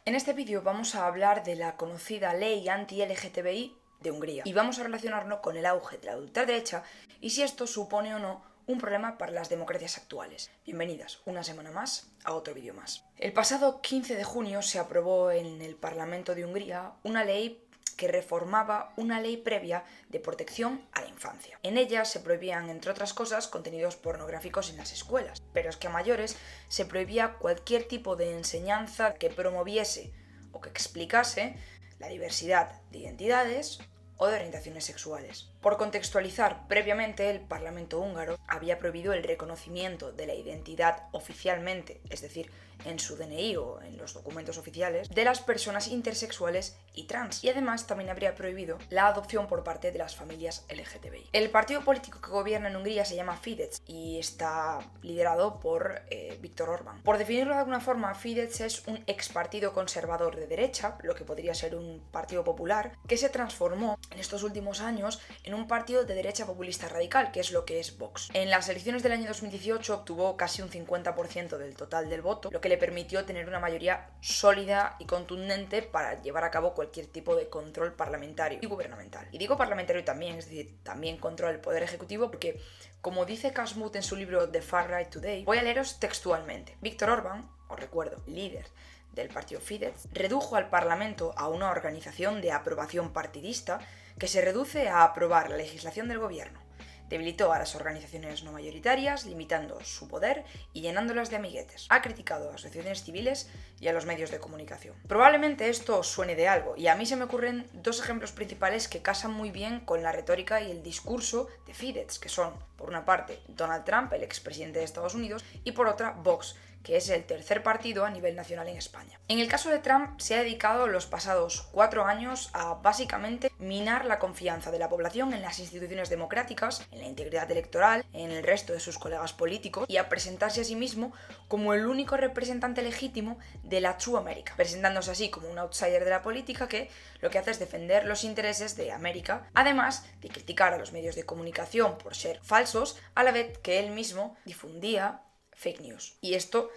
En este vídeo vamos a hablar de la conocida ley anti-LGTBI de Hungría y vamos a relacionarlo con el auge de la ultraderecha y si esto supone o no un problema para las democracias actuales. Bienvenidas una semana más a otro vídeo más. El pasado 15 de junio se aprobó en el Parlamento de Hungría una ley que reformaba una ley previa de protección a la infancia. En ella se prohibían, entre otras cosas, contenidos pornográficos en las escuelas, pero es que a mayores se prohibía cualquier tipo de enseñanza que promoviese o que explicase la diversidad de identidades o de orientaciones sexuales. Por contextualizar, previamente el Parlamento húngaro había prohibido el reconocimiento de la identidad oficialmente, es decir, en su DNI o en los documentos oficiales, de las personas intersexuales y trans. Y además también habría prohibido la adopción por parte de las familias LGTBI. El partido político que gobierna en Hungría se llama Fidesz y está liderado por Viktor Orbán. Por definirlo de alguna forma, Fidesz es un ex partido conservador de derecha, lo que podría ser un partido popular, que se transformó en estos últimos años en un partido de derecha populista radical, que es lo que es Vox. En las elecciones del año 2018 obtuvo casi un 50% del total del voto, lo que le permitió tener una mayoría sólida y contundente para llevar a cabo cualquier tipo de control parlamentario y gubernamental. Y digo parlamentario también, es decir, también controla el poder ejecutivo porque, como dice Kasmut en su libro The Far Right Today, voy a leeros textualmente. Viktor Orbán, os recuerdo, líder del partido Fidesz, redujo al Parlamento a una organización de aprobación partidista que se reduce a aprobar la legislación del gobierno. Debilitó a las organizaciones no mayoritarias, limitando su poder y llenándolas de amiguetes. Ha criticado a asociaciones civiles y a los medios de comunicación. Probablemente esto os suene de algo, y a mí se me ocurren dos ejemplos principales que casan muy bien con la retórica y el discurso de Fidesz, que son, por una parte, Donald Trump, el expresidente de Estados Unidos, y por otra, Vox, que es el tercer partido a nivel nacional en España. En el caso de Trump, se ha dedicado los pasados 4 años a básicamente minar la confianza de la población en las instituciones democráticas, en la integridad electoral, en el resto de sus colegas políticos y a presentarse a sí mismo como el único representante legítimo de la True America, presentándose así como un outsider de la política que lo que hace es defender los intereses de América, además de criticar a los medios de comunicación por ser falsos, a la vez que él mismo difundía fake news. Y esto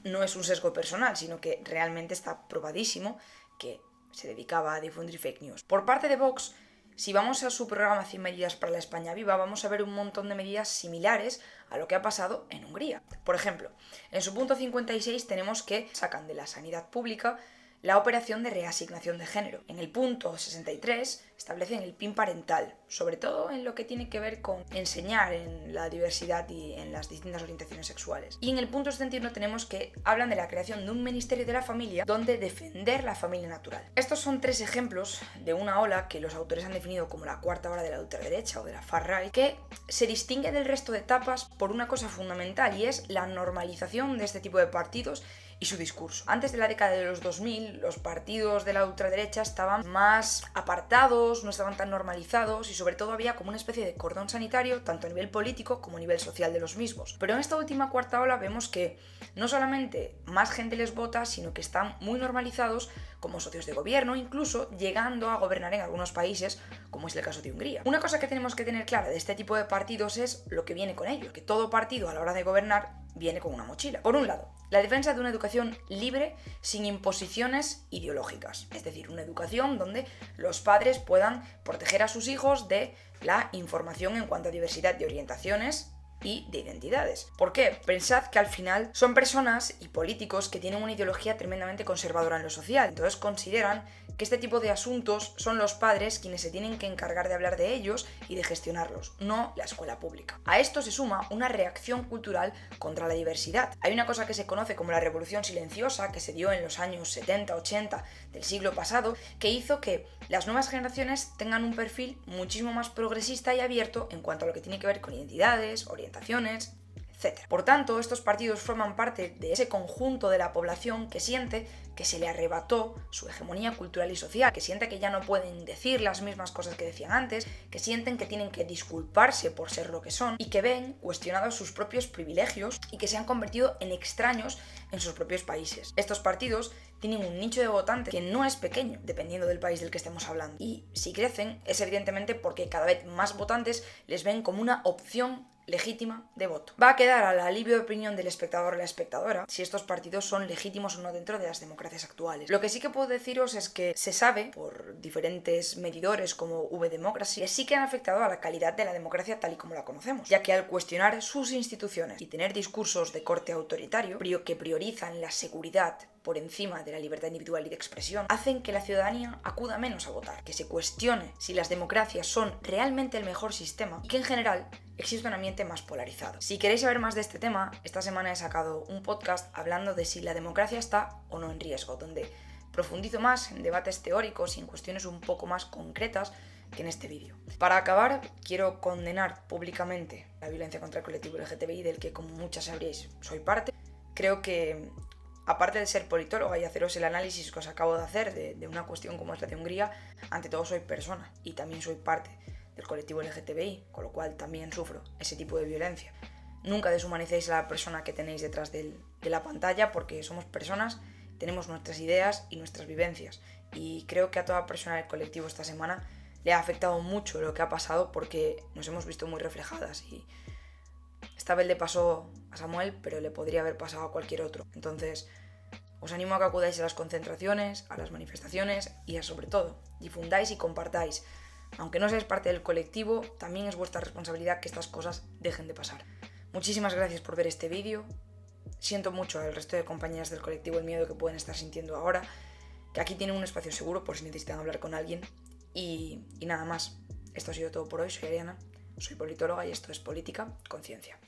no es un sesgo personal, sino que realmente está probadísimo que se dedicaba a difundir fake news. Por parte de Vox, si vamos a su programa 100 medidas para la España viva, vamos a ver un montón de medidas similares a lo que ha pasado en Hungría. Por ejemplo, en su punto 56 tenemos que sacan de la sanidad pública la operación de reasignación de género. En el punto 63 establecen el PIN parental, sobre todo en lo que tiene que ver con enseñar en la diversidad y en las distintas orientaciones sexuales. Y en el punto 71 tenemos que hablan de la creación de un ministerio de la familia donde defender la familia natural. Estos son 3 ejemplos de una ola que los autores han definido como la cuarta ola de la ultraderecha o de la far right, que se distingue del resto de etapas por una cosa fundamental y es la normalización de este tipo de partidos y su discurso. Antes de la década de los 2000, los partidos de la ultraderecha estaban más apartados, no estaban tan normalizados y sobre todo había como una especie de cordón sanitario tanto a nivel político como a nivel social de los mismos. Pero en esta última cuarta ola vemos que no solamente más gente les vota, sino que están muy normalizados como socios de gobierno, incluso llegando a gobernar en algunos países, como es el caso de Hungría. Una cosa que tenemos que tener clara de este tipo de partidos es lo que viene con ellos, que todo partido a la hora de gobernar viene con una mochila. Por un lado, la defensa de una educación libre sin imposiciones ideológicas, es decir, una educación donde los padres puedan proteger a sus hijos de la información en cuanto a diversidad de orientaciones y de identidades. ¿Por qué? Pensad que al final son personas y políticos que tienen una ideología tremendamente conservadora en lo social, entonces consideran que este tipo de asuntos son los padres quienes se tienen que encargar de hablar de ellos y de gestionarlos, no la escuela pública. A esto se suma una reacción cultural contra la diversidad. Hay una cosa que se conoce como la revolución silenciosa que se dio en los años 70-80 del siglo pasado, que hizo que las nuevas generaciones tengan un perfil muchísimo más progresista y abierto en cuanto a lo que tiene que ver con identidades, orientaciones, etc. Por tanto, estos partidos forman parte de ese conjunto de la población que siente que se le arrebató su hegemonía cultural y social, que siente que ya no pueden decir las mismas cosas que decían antes, que sienten que tienen que disculparse por ser lo que son y que ven cuestionados sus propios privilegios y que se han convertido en extraños en sus propios países. Estos partidos tienen un nicho de votantes que no es pequeño, dependiendo del país del que estemos hablando. Y si crecen, es evidentemente porque cada vez más votantes les ven como una opción legítima de voto. Va a quedar al alivio de opinión del espectador o la espectadora si estos partidos son legítimos o no dentro de las democracias actuales. Lo que sí que puedo deciros es que se sabe, por diferentes medidores como V-Democracy, que sí que han afectado a la calidad de la democracia tal y como la conocemos, ya que al cuestionar sus instituciones y tener discursos de corte autoritario, que priorizan la seguridad por encima de la libertad individual y de expresión, hacen que la ciudadanía acuda menos a votar, que se cuestione si las democracias son realmente el mejor sistema y que en general existe un ambiente más polarizado. Si queréis saber más de este tema, esta semana he sacado un podcast hablando de si la democracia está o no en riesgo, donde profundizo más en debates teóricos y en cuestiones un poco más concretas que en este vídeo. Para acabar, quiero condenar públicamente la violencia contra el colectivo LGTBI, del que, como muchas sabréis, soy parte. Creo que, aparte de ser politóloga y haceros el análisis que os acabo de hacer de una cuestión como es la de Hungría, ante todo soy persona y también soy parte del colectivo LGTBI, con lo cual también sufro ese tipo de violencia. Nunca deshumanicéis a la persona que tenéis detrás de la pantalla, porque somos personas, tenemos nuestras ideas y nuestras vivencias. Y creo que a toda persona del colectivo esta semana le ha afectado mucho lo que ha pasado, porque nos hemos visto muy reflejadas y esta vez le pasó a Samuel, pero le podría haber pasado a cualquier otro. Entonces, os animo a que acudáis a las concentraciones, a las manifestaciones y sobre todo, difundáis y compartáis. Aunque no seáis parte del colectivo, también es vuestra responsabilidad que estas cosas dejen de pasar. Muchísimas gracias por ver este vídeo. Siento mucho al resto de compañeras del colectivo el miedo que pueden estar sintiendo ahora, que aquí tienen un espacio seguro por si necesitan hablar con alguien. Y nada más. Esto ha sido todo por hoy. Soy Ariana, soy politóloga y esto es Política con Ciencia.